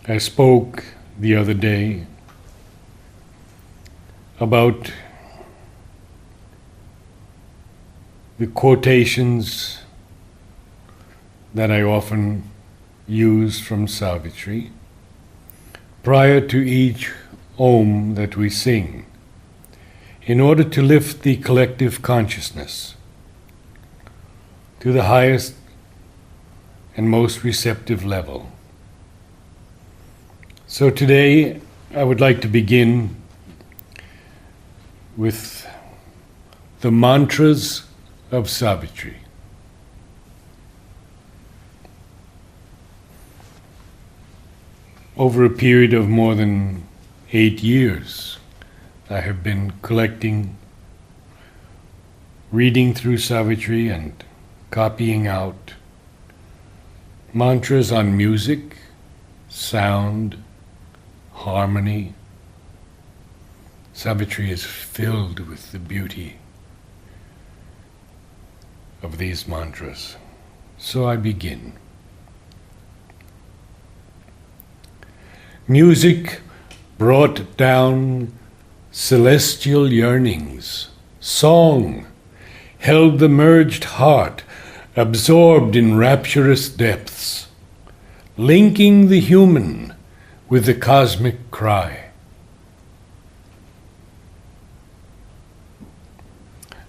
I spoke the other day about the quotations that I often use from Savitri prior to each Om that we sing, in order to lift the collective consciousness to the highest and most receptive level. So today I would like to begin with the mantras of Savitri. Over a period of more than 8 years, I have been collecting, reading through Savitri and copying out mantras on music, sound, harmony. Savitri is filled with the beauty of these mantras. So I begin. Music brought down celestial yearnings. Song held the merged heart, absorbed in rapturous depths, linking the human with the cosmic cry.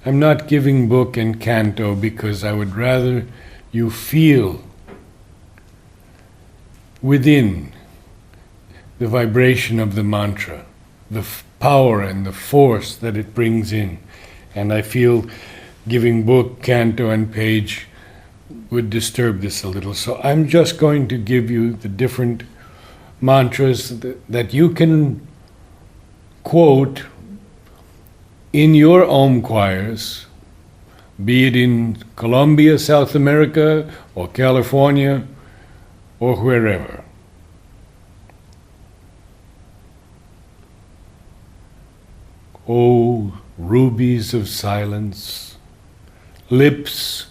I'm not giving book and canto because I would rather you feel within the vibration of the mantra, the power and the force that it brings in. And I feel giving book, canto, and page would disturb this a little. So I'm just going to give you the different mantras that you can quote in your Om choirs, be it in Colombia, South America, or California, or wherever. O rubies of silence, lips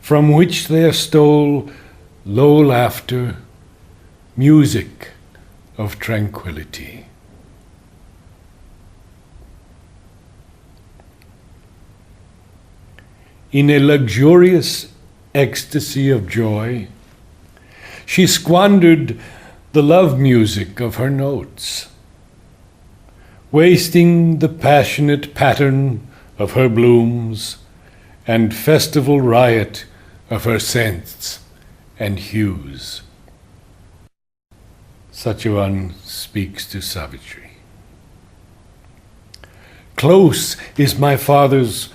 from which there stole low laughter, music of tranquility. In a luxurious ecstasy of joy, she squandered the love music of her notes, wasting the passionate pattern of her blooms and festival riot of her scents and hues. Such a one speaks to Savitri. Close is my father's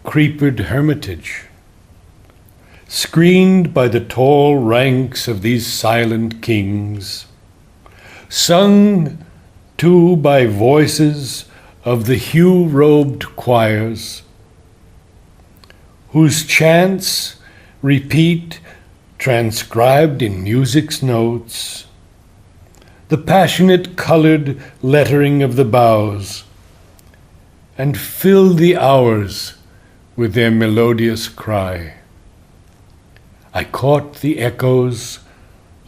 creepered hermitage, screened by the tall ranks of these silent kings, sung to by voices of the hue-robed choirs, whose chants repeat, transcribed in music's notes, the passionate colored lettering of the boughs, and fill the hours with their melodious cry. I caught the echoes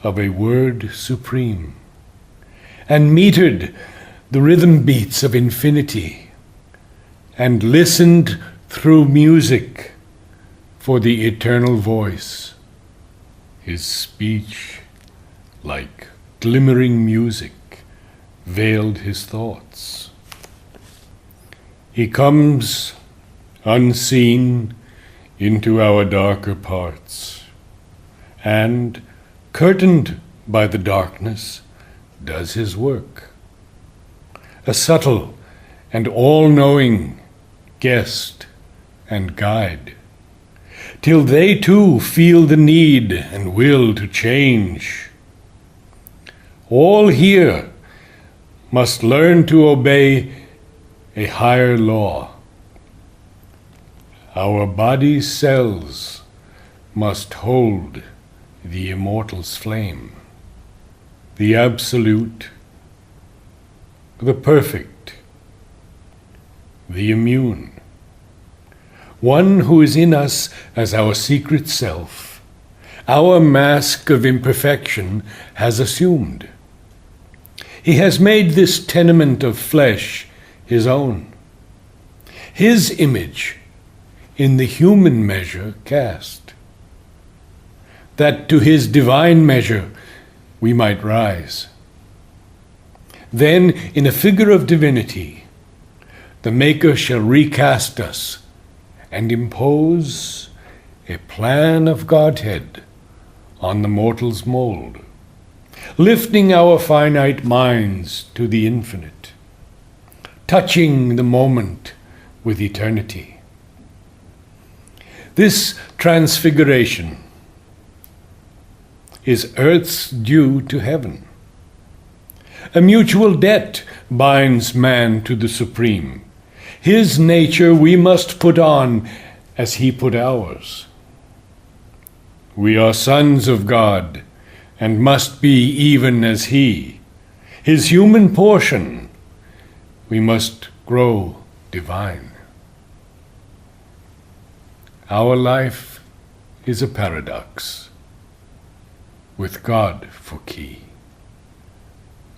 of a word supreme, and metered the rhythm beats of infinity, and listened through music for the eternal voice. His speech, like glimmering music, veiled his thoughts. He comes unseen into our darker parts, and, curtained by the darkness, does his work. A subtle and all-knowing guest and guide, till they too feel the need and will to change. All here must learn to obey a higher law. Our body's cells must hold the immortal's flame, the absolute, the perfect, the immune, one who is in us as our secret self, our mask of imperfection has assumed, He has made this tenement of flesh his own, his image in the human measure cast, that to his divine measure we might rise. Then, in a figure of divinity, the Maker shall recast us and impose a plan of Godhead on the mortal's mold, lifting our finite minds to the infinite, touching the moment with eternity. This transfiguration is earth's due to heaven. A mutual debt binds man to the Supreme. His nature we must put on as he put ours. We are sons of God and must be even as he. His human portion we must grow divine. Our life is a paradox, with God for key.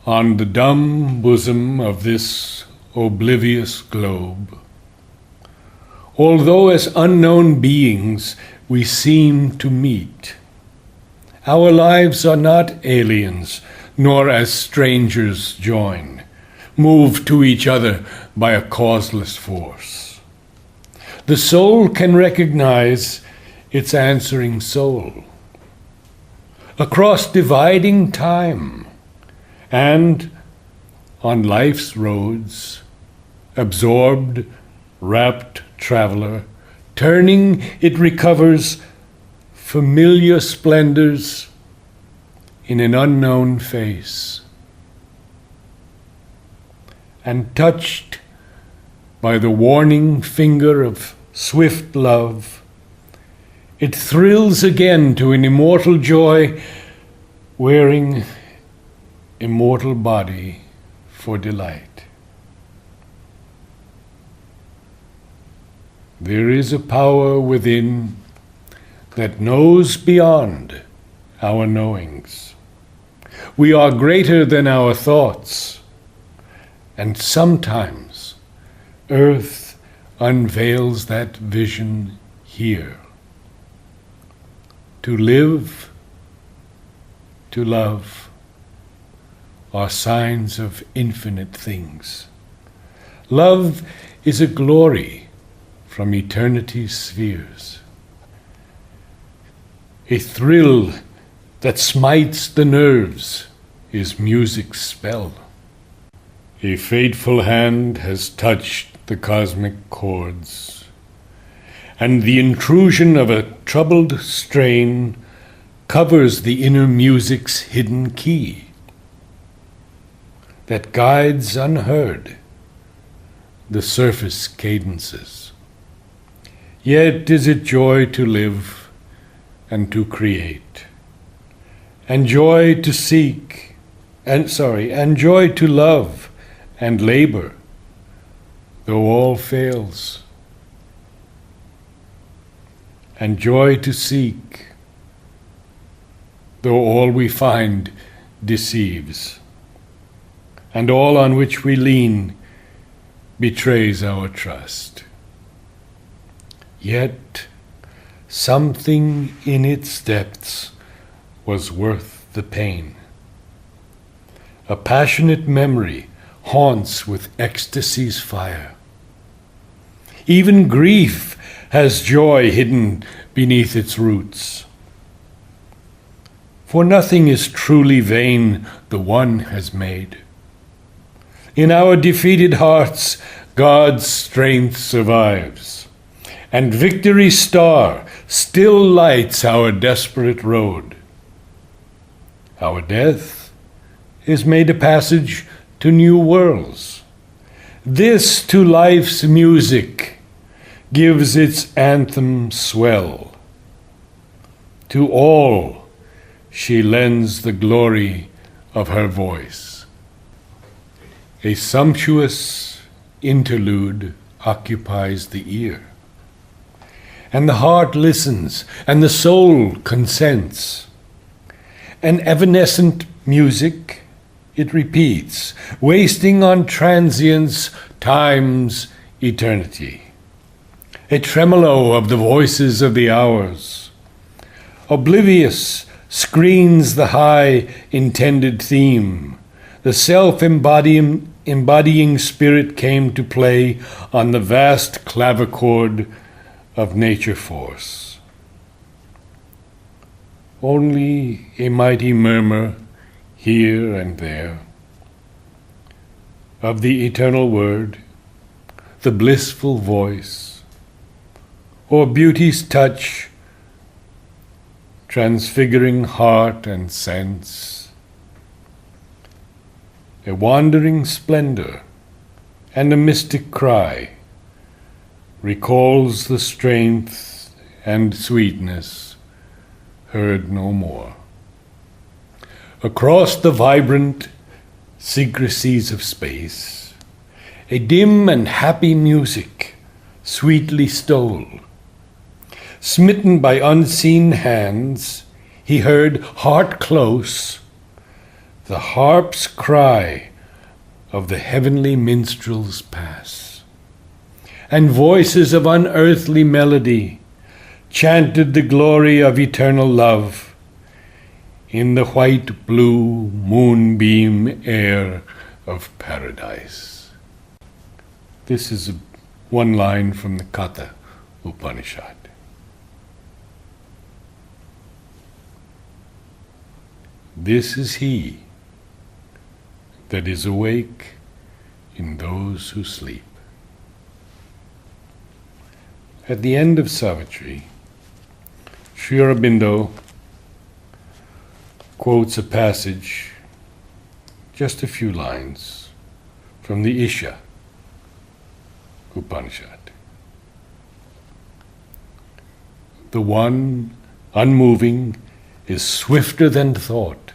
On the dumb bosom of this oblivious globe, although as unknown beings we seem to meet, our lives are not aliens, nor as strangers join, moved to each other by a causeless force. The soul can recognize its answering soul across dividing time, and on life's roads, absorbed, rapt traveler, turning it recovers familiar splendors in an unknown face, and touched by the warning finger of swift love, it thrills again to an immortal joy, wearing immortal body for delight. There is a power within that knows beyond our knowings. We are greater than our thoughts, and sometimes earth unveils that vision here. To live, to love, are signs of infinite things. Love is a glory from eternity's spheres, a thrill that smites the nerves is music's spell. A fateful hand has touched the cosmic chords, and the intrusion of a troubled strain covers the inner music's hidden key that guides unheard the surface cadences. Yet is it joy to live and to create, and joy to seek, and joy to love and labor, though all fails, and joy to seek, though all we find deceives, and all on which we lean betrays our trust. Yet something in its depths was worth the pain. A passionate memory haunts with ecstasy's fire. Even grief has joy hidden beneath its roots. For nothing is truly vain the one has made. In our defeated hearts, God's strength survives, and victory's star still lights our desperate road. Our death is made a passage to new worlds. This to life's music gives its anthem swell. To all she lends the glory of her voice. A sumptuous interlude occupies the ear, and the heart listens, and the soul consents. An evanescent music it repeats, wasting on transience time's eternity. A tremolo of the voices of the hours. Oblivious screens the high intended theme. The self-embodying spirit came to play on the vast clavichord of nature force. Only a mighty murmur here and there of the eternal word, the blissful voice, or beauty's touch, transfiguring heart and sense. A wandering splendor and a mystic cry recalls the strength and sweetness heard no more. Across the vibrant secrecies of space, a dim and happy music sweetly stole. Smitten by unseen hands, he heard, heart close, the harp's cry of the heavenly minstrels pass, and voices of unearthly melody chanted the glory of eternal love in the white-blue moonbeam air of paradise. This is one line from the Katha Upanishad. This is he that is awake in those who sleep. At the end of Savitri, Sri Aurobindo quotes a passage, just a few lines, from the Isha Upanishad. The one, unmoving, is swifter than thought.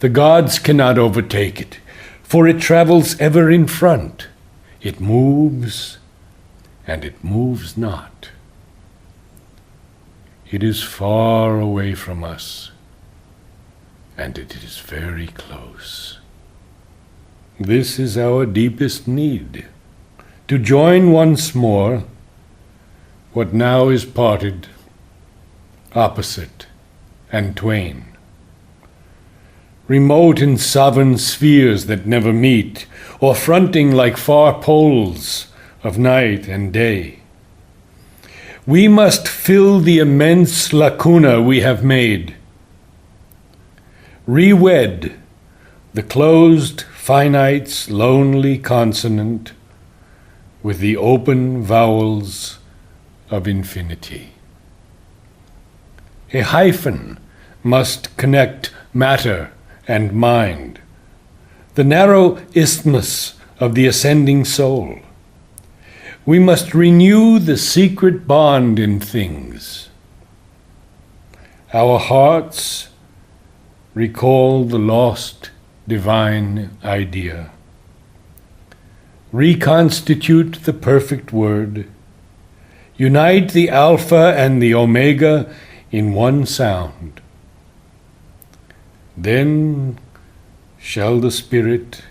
The gods cannot overtake it, for it travels ever in front. It moves, and it moves not. It is far away from us, and it is very close. This is our deepest need, to join once more what now is parted, opposite, and twain. Remote in sovereign spheres that never meet, or fronting like far poles of night and day. We must fill the immense lacuna we have made. Re-wed the closed finite's lonely consonant with the open vowels of infinity. A hyphen must connect matter and mind, the narrow isthmus of the ascending soul. We must renew the secret bond in things. Our hearts recall the lost divine idea. Reconstitute the perfect word. Unite the Alpha and the Omega in one sound. Then shall the spirit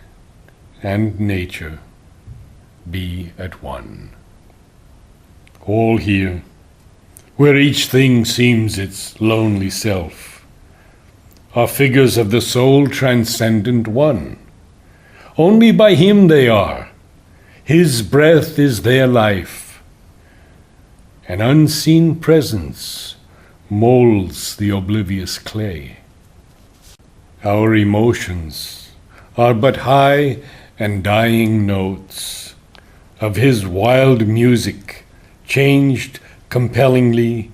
and nature be at one. All here, where each thing seems its lonely self, are figures of the soul transcendent one. Only by him they are. His breath is their life. An unseen presence molds the oblivious clay. Our emotions are but high and dying notes of his wild music, changed compellingly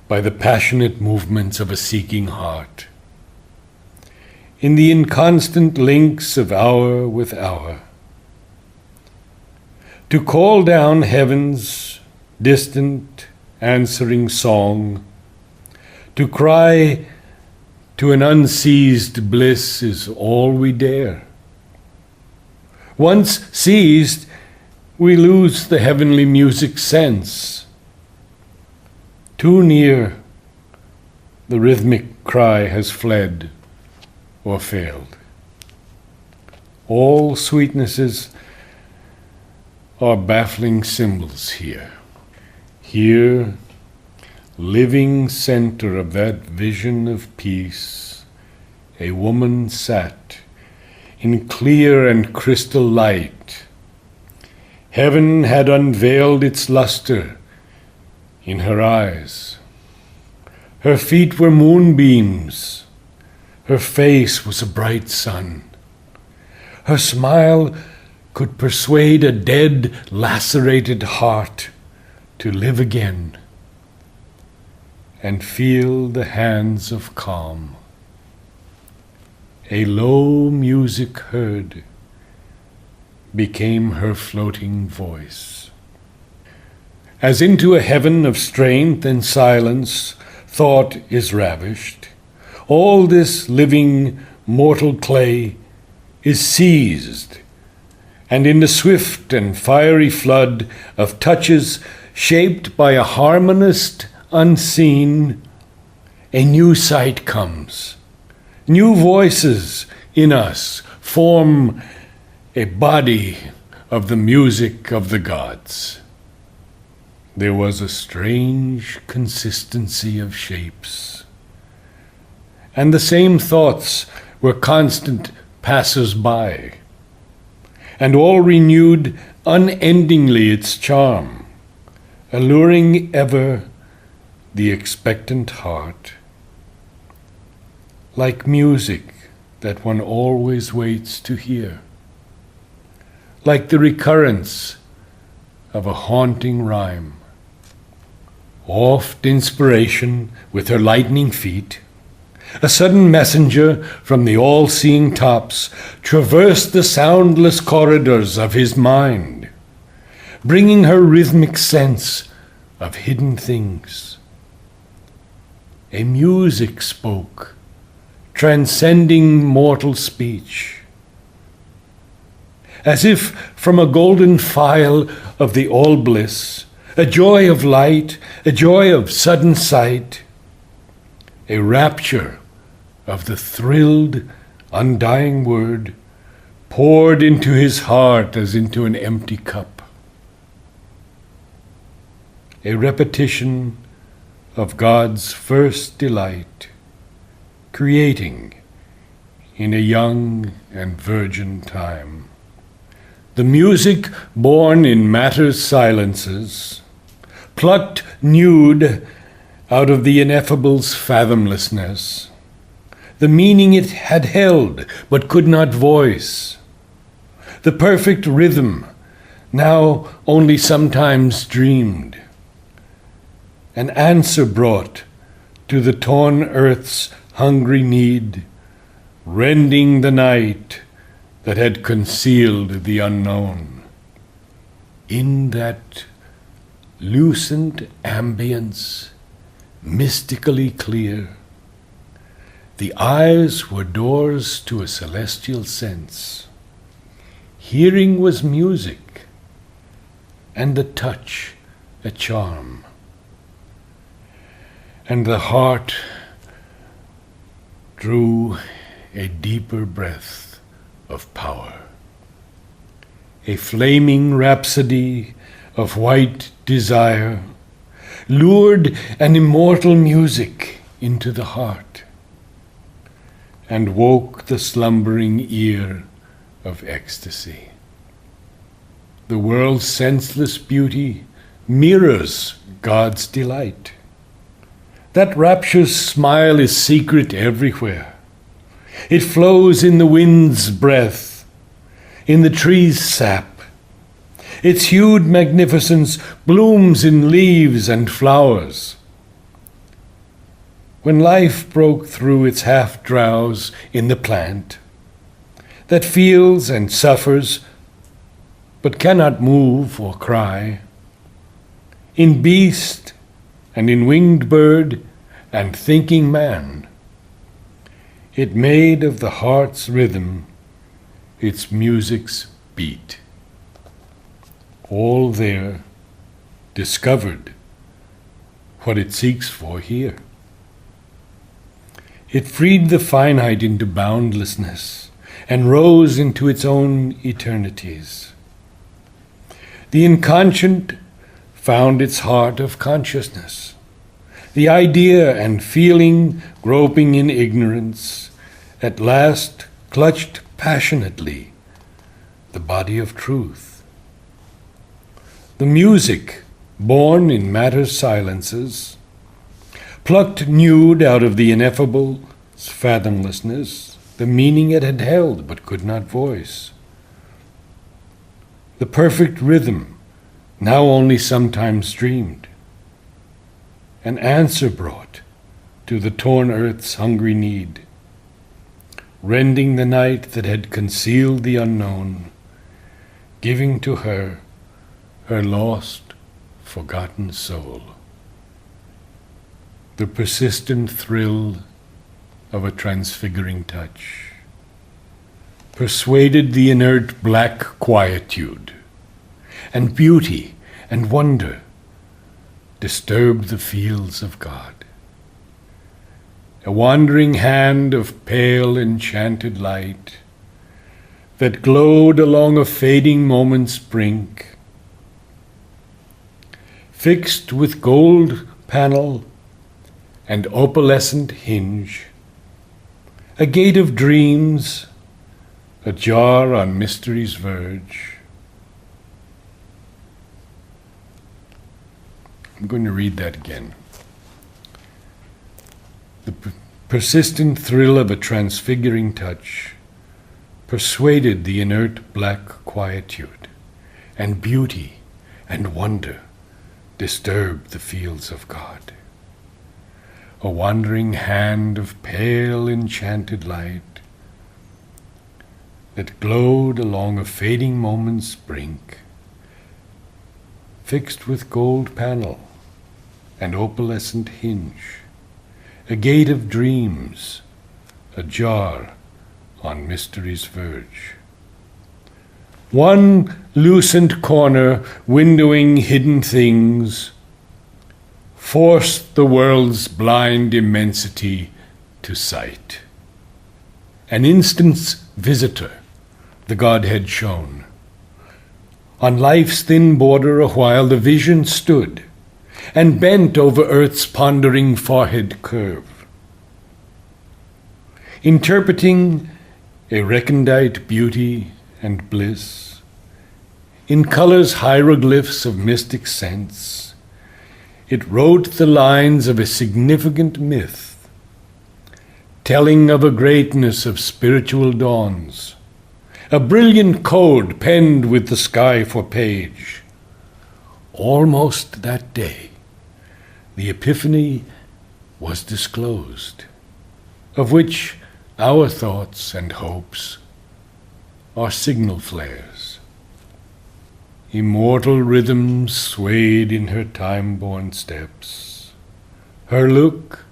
by the passionate movements of a seeking heart. In the inconstant links of hour with hour, to call down heaven's distant answering song, to cry to an unseized bliss is all we dare. Once seized, we lose the heavenly music sense. Too near, the rhythmic cry has fled or failed. All sweetnesses are baffling symbols here. Here, living center of that vision of peace, a woman sat in clear and crystal light. Heaven had unveiled its luster in her eyes. Her feet were moonbeams. Her face was a bright sun. Her smile could persuade a dead, lacerated heart to live again and feel the hands of calm. A low music heard became her floating voice. As into a heaven of strength and silence, thought is ravished. All this living mortal clay is seized, and in the swift and fiery flood of touches shaped by a harmonist unseen, a new sight comes. New voices in us form a body of the music of the gods. There was a strange consistency of shapes, and the same thoughts were constant passers-by, and all renewed unendingly its charm, alluring ever the expectant heart, like music that one always waits to hear, like the recurrence of a haunting rhyme. Oft inspiration with her lightning feet, a sudden messenger from the all-seeing tops, traversed the soundless corridors of his mind, bringing her rhythmic sense of hidden things. A music spoke, transcending mortal speech, as if from a golden phial of the all-bliss, a joy of light, a joy of sudden sight, a rapture of the thrilled, undying word poured into his heart as into an empty cup. A repetition of God's first delight, creating in a young and virgin time. The music born in matter's silences, plucked nude out of the ineffable's fathomlessness, the meaning it had held but could not voice, the perfect rhythm now only sometimes dreamed, an answer brought to the torn earth's hungry need, rending the night that had concealed the unknown. In that lucent ambience, mystically clear, the eyes were doors to a celestial sense. Hearing was music, and the touch a charm. And the heart drew a deeper breath of power, a flaming rhapsody of white desire lured an immortal music into the heart and woke the slumbering ear of ecstasy. The world's senseless beauty mirrors God's delight. That rapture's smile is secret everywhere. It flows in the wind's breath, in the tree's sap. Its hued magnificence blooms in leaves and flowers. When life broke through its half-drowse in the plant, that feels and suffers but cannot move or cry, in beast and in winged bird and thinking man, it made of the heart's rhythm its music's beat. All there discovered what it seeks for here. It freed the finite into boundlessness and rose into its own eternities. The inconscient found its heart of consciousness. The idea and feeling, groping in ignorance, at last clutched passionately the body of truth. The music, born in matter's silences, plucked nude out of the ineffable's fathomlessness the meaning it had held but could not voice. The perfect rhythm, now only sometimes dreamed, an answer brought to the torn earth's hungry need, rending the night that had concealed the unknown, giving to her her lost, forgotten soul. The persistent thrill of a transfiguring touch persuaded the inert black quietude, and beauty and wonder disturbed the fields of God. A wandering hand of pale enchanted light that glowed along a fading moment's brink, fixed with gold panel and opalescent hinge, a gate of dreams, ajar on mystery's verge. I'm going to read that again. The persistent thrill of a transfiguring touch persuaded the inert black quietude, and beauty and wonder disturbed the fields of God. A wandering hand of pale enchanted light that glowed along a fading moment's brink, fixed with gold panel and opalescent hinge, a gate of dreams, ajar on mystery's verge. One lucent corner, windowing hidden things, forced the world's blind immensity to sight. An instant's visitor, the Godhead shone. On life's thin border awhile the vision stood, and bent over earth's pondering forehead curve, interpreting a recondite beauty and bliss, in colors hieroglyphs of mystic sense. It wrote the lines of a significant myth, telling of a greatness of spiritual dawns, a brilliant code penned with the sky for page. Almost that day, the Epiphany was disclosed, of which our thoughts and hopes are signal flares. Immortal rhythms swayed in her time-born steps. Her look,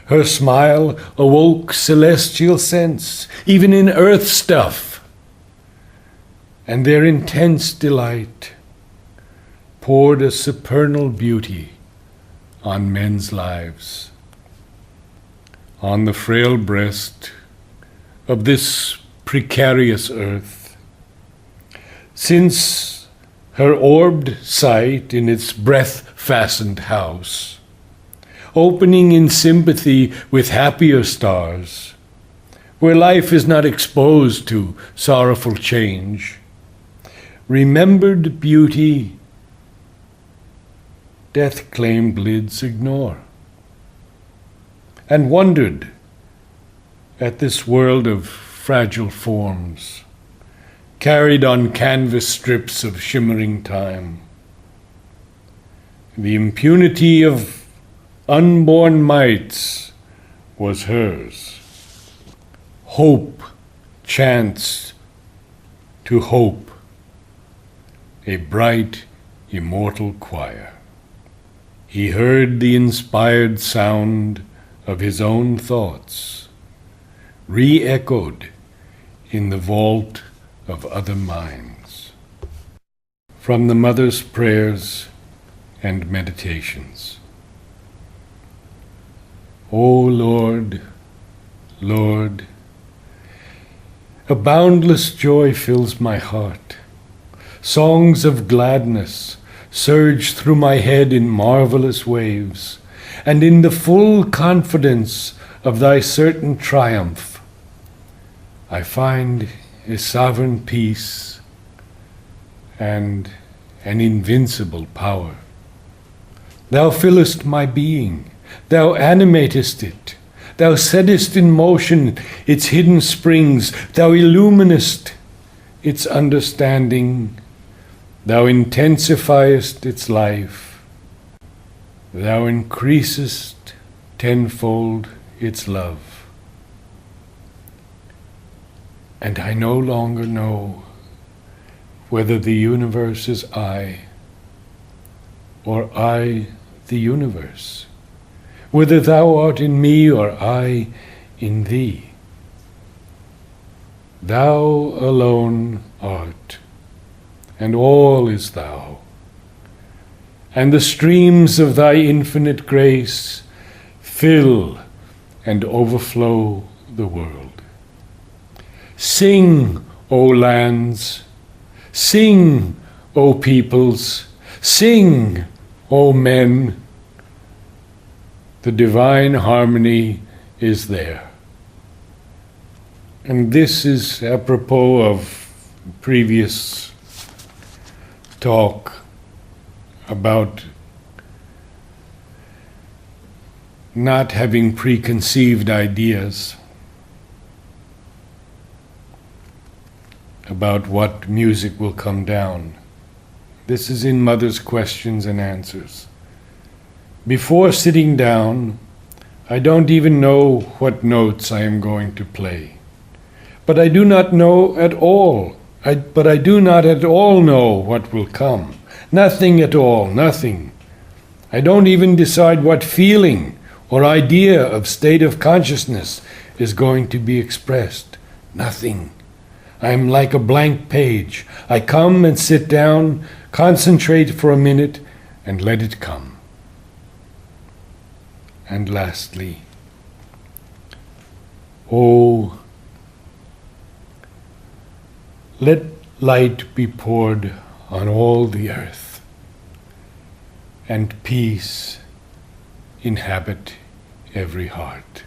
her smile awoke celestial sense, even in earth stuff, and their intense delight poured a supernal beauty on men's lives. On the frail breast of this precarious earth, since her orbed sight in its breath-fastened house, opening in sympathy with happier stars, where life is not exposed to sorrowful change, remembered beauty death-claimed lids ignore, and wondered at this world of fragile forms, carried on canvas strips of shimmering time. The impunity of unborn mites was hers. Hope chanced to hope, a bright, immortal choir. He heard the inspired sound of his own thoughts, re-echoed in the vault of other minds. From the Mother's Prayers and Meditations. O Lord, Lord, A boundless joy fills my heart. Songs of gladness surge through my head in marvelous waves, and in the full confidence of thy certain triumph, I find a sovereign peace and an invincible power. Thou fillest my being, thou animatest it, thou settest in motion its hidden springs, thou illuminest its understanding, thou intensifiest its life, thou increasest tenfold its love. And I no longer know whether the universe is I, or I the universe, whether thou art in me or I in thee. Thou alone art, and all is thou, and the streams of thy infinite grace fill and overflow the world. Sing, O lands, sing, O peoples, sing, O men. The divine harmony is there. And this is apropos of previous talk about not having preconceived ideas about what music will come down. This is in Mother's Questions and Answers. Before sitting down, I don't even know what notes I am going to play. But I do not know at all. I do not at all know what will come. Nothing at all, nothing. I don't even decide what feeling or idea of state of consciousness is going to be expressed. Nothing. I am like a blank page. I come and sit down, concentrate for a minute, and let it come. And lastly, oh, let light be poured on all the earth, and peace inhabit every heart.